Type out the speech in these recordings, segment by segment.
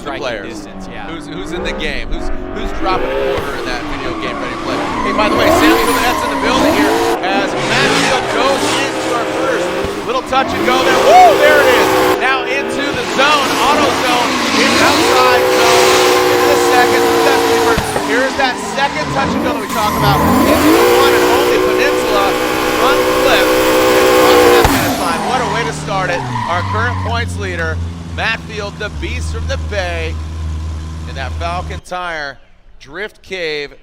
the players? Distance, yeah. Who's in the game? Who's dropping a quarter in that video game ready play? Hey, by the way, Sammy Comanette's in the building here as Matfield goes into our first little touch and go there. Woo! There it is. Now into the zone, auto zone, in outside zone, into the second. Here's that second touch and go that we talk about. Into the one and only Peninsula front flip. Crossing that finish line. What a way to start it. Our current points leader, Matfield, the beast from the Bay, in that Falcon Tire Drift Cave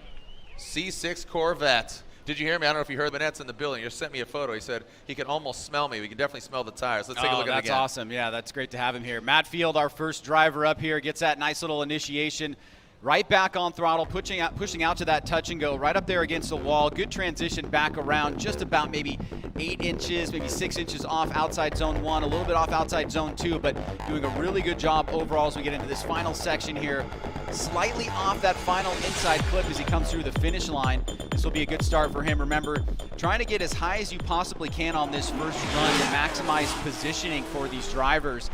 C6 Corvette. Did you hear me? I don't know if you heard, Manette's in the building. He just sent me a photo. He said he can almost smell me. We can definitely smell the tires. Let's take a look at it again. That's awesome. Yeah, that's great to have him here. Matfield, our first driver up here, gets that nice little initiation. Right back on throttle, pushing out to that touch and go, right up there against the wall. Good transition back around, just about maybe 8 inches, maybe 6 inches off outside zone 1, a little bit off outside zone 2, but doing a really good job overall as we get into this final section here. Slightly off that final inside clip as he comes through the finish line. This will be a good start for him. Remember, trying to get as high as you possibly can on this first run to maximize positioning for these drivers.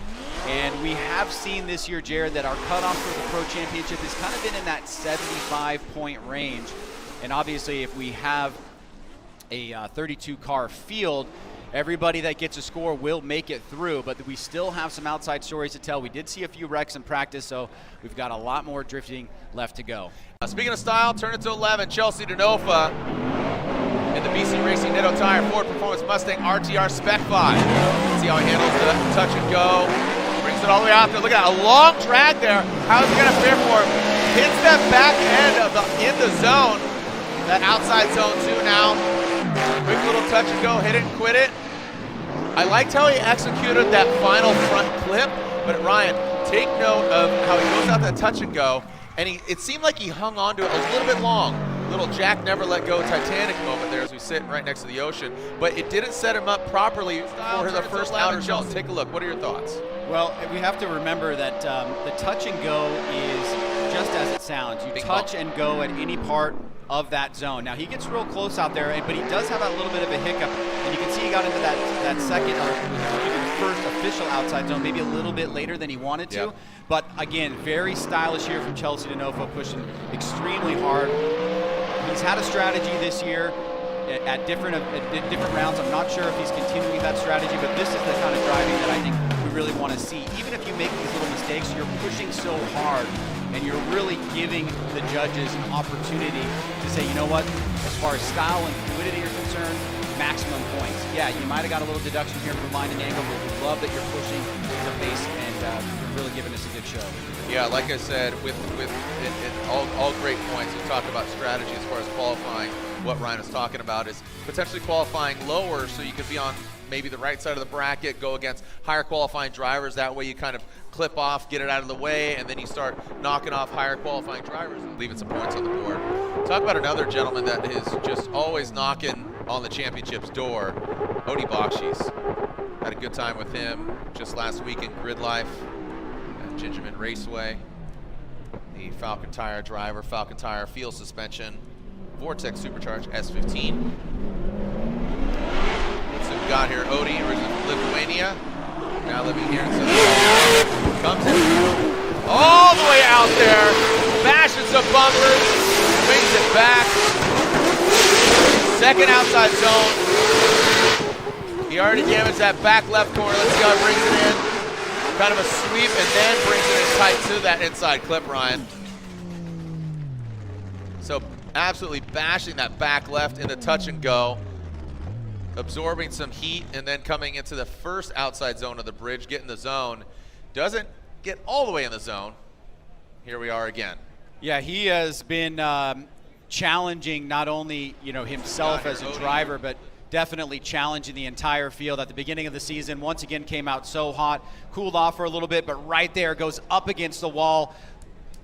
And we have seen this year, Jared, that our cutoff for the Pro Championship has kind of been in that 75-point range. And obviously, if we have a 32-car field, everybody that gets a score will make it through, but we still have some outside stories to tell. We did see a few wrecks in practice, so we've got a lot more drifting left to go. Speaking of style, turn it to 11, Chelsea Denofa in the BC Racing Nitto Tire Ford Performance Mustang RTR Spec 5. See how he handles the touch and go. Brings it all the way out there. Look at that, a long drag there. How's it gonna fare for him? Hits that back end of in the zone. That outside zone 2 now. Quick little touch and go, hit it and quit it. I liked how he executed that final front clip, but Ryan, take note of how he goes out that touch and go, and it seemed like he hung on to it a little bit long. Little Jack never let go Titanic moment there as we sit right next to the ocean, but it didn't set him up properly for the first outer zone. Take a look, what are your thoughts? Well, we have to remember that the touch and go is just as it sounds. You touch and go at any part of that zone. Now he gets real close out there, but he does have a little bit of a hiccup, and you can see he got into that second or even the first official outside zone maybe a little bit later than he wanted to. Yep. But again, very stylish here from Chelsea Denofa, pushing extremely hard. He's had a strategy this year at different rounds. I'm not sure if he's continuing that strategy, but this is the kind of driving that I think we really want to see. Even if you make these little mistakes, you're pushing so hard, and you're really giving the judges an opportunity to say, you know what, as far as style and fluidity are concerned, maximum points. Yeah, you might have got a little deduction here for line and angle, but we love that you're pushing the pace and you're really giving us a good show. Yeah, like I said, with all great points. We talked about strategy as far as qualifying. What Ryan is talking about is potentially qualifying lower so you could be on maybe the right side of the bracket, go against higher qualifying drivers. That way you kind of clip off, get it out of the way, and then you start knocking off higher qualifying drivers and leaving some points on the board. Talk about another gentleman that is just always knocking on the championship's door, Bakshi. Had a good time with him just last week in Grid Life at Gingerman Raceway. The Falcon Tire driver, Falcon Tire field suspension, Vortex Supercharged S15. So we got here Odie, originally from Lithuania, now living here in Southern California. Comes in all the way out there, bashes some bumpers, swings it back. Second outside zone. He already damaged that back left corner. Let's see how he brings it in. Kind of a sweep and then brings it in tight to that inside clip, Ryan. So absolutely bashing that back left in the touch and go. Absorbing some heat and then coming into the first outside zone of the bridge, getting the zone. Doesn't get all the way in the zone. Here we are again. Yeah, he has been challenging not only himself as a driver, but definitely challenging the entire field. At the beginning of the season, once again came out so hot, cooled off for a little bit, but right there goes up against the wall.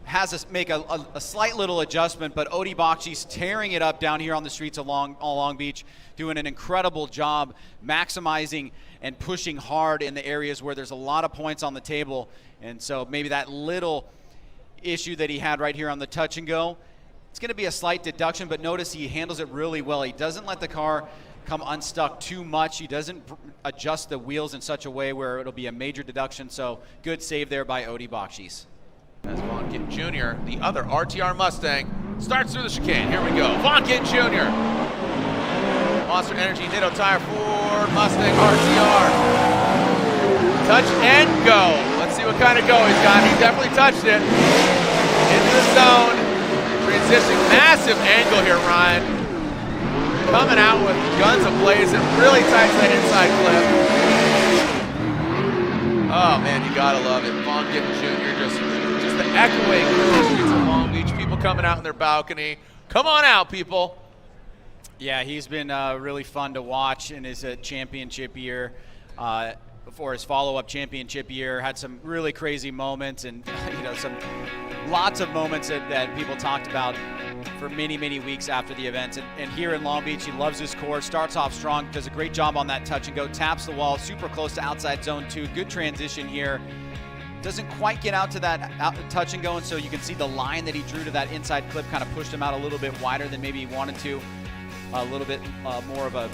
Has us make a slight little adjustment, but Bakshi's tearing it up down here on the streets along Long Beach, doing an incredible job maximizing and pushing hard in the areas where there's a lot of points on the table. And so maybe that little issue that he had right here on the touch and go, it's going to be a slight deduction, but notice he handles it really well. He doesn't let the car come unstuck too much. He doesn't adjust the wheels in such a way where it'll be a major deduction. So good save there by Bakshi. As Vaughn Jr., the other RTR Mustang, starts through the chicane. Here we go. Vaughn Jr. Monster Energy Nitto Tire Ford Mustang RTR. Touch and go. Let's see what kind of go he's got. He definitely touched it. Into the zone. Transitioning. Massive angle here, Ryan. Coming out with guns ablazing. Really tightens that inside clip. Oh, man, you gotta love it. Vaughn Jr. just the echoing the streets of Long Beach. People coming out in their balcony. Come on out, people. Yeah, he's been really fun to watch in his championship year. Before his follow-up championship year, had some really crazy moments, and lots of moments that people talked about for many, many weeks after the events. And here in Long Beach, he loves his course, starts off strong, does a great job on that touch and go, taps the wall, super close to outside zone 2. Good transition here. Doesn't quite get out to that touch and go, and so you can see the line that he drew to that inside clip kind of pushed him out a little bit wider than maybe he wanted to. A little bit more of a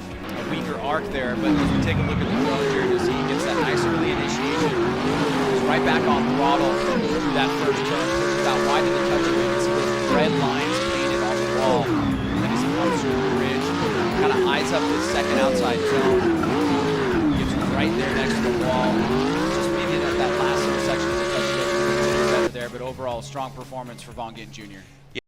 weaker arc there, but as we take a look at the drone here, you'll see he gets that nice early initiation. He's right back on throttle through that first turn, pushes out wide to the touch and you can see those red lines painted on the wall. And then as he comes through the ridge, kind of eyes up this second outside zone, gets right there next to the wall. Just maybe that last little section of the touch better there, but overall strong performance for Vaughn Jr.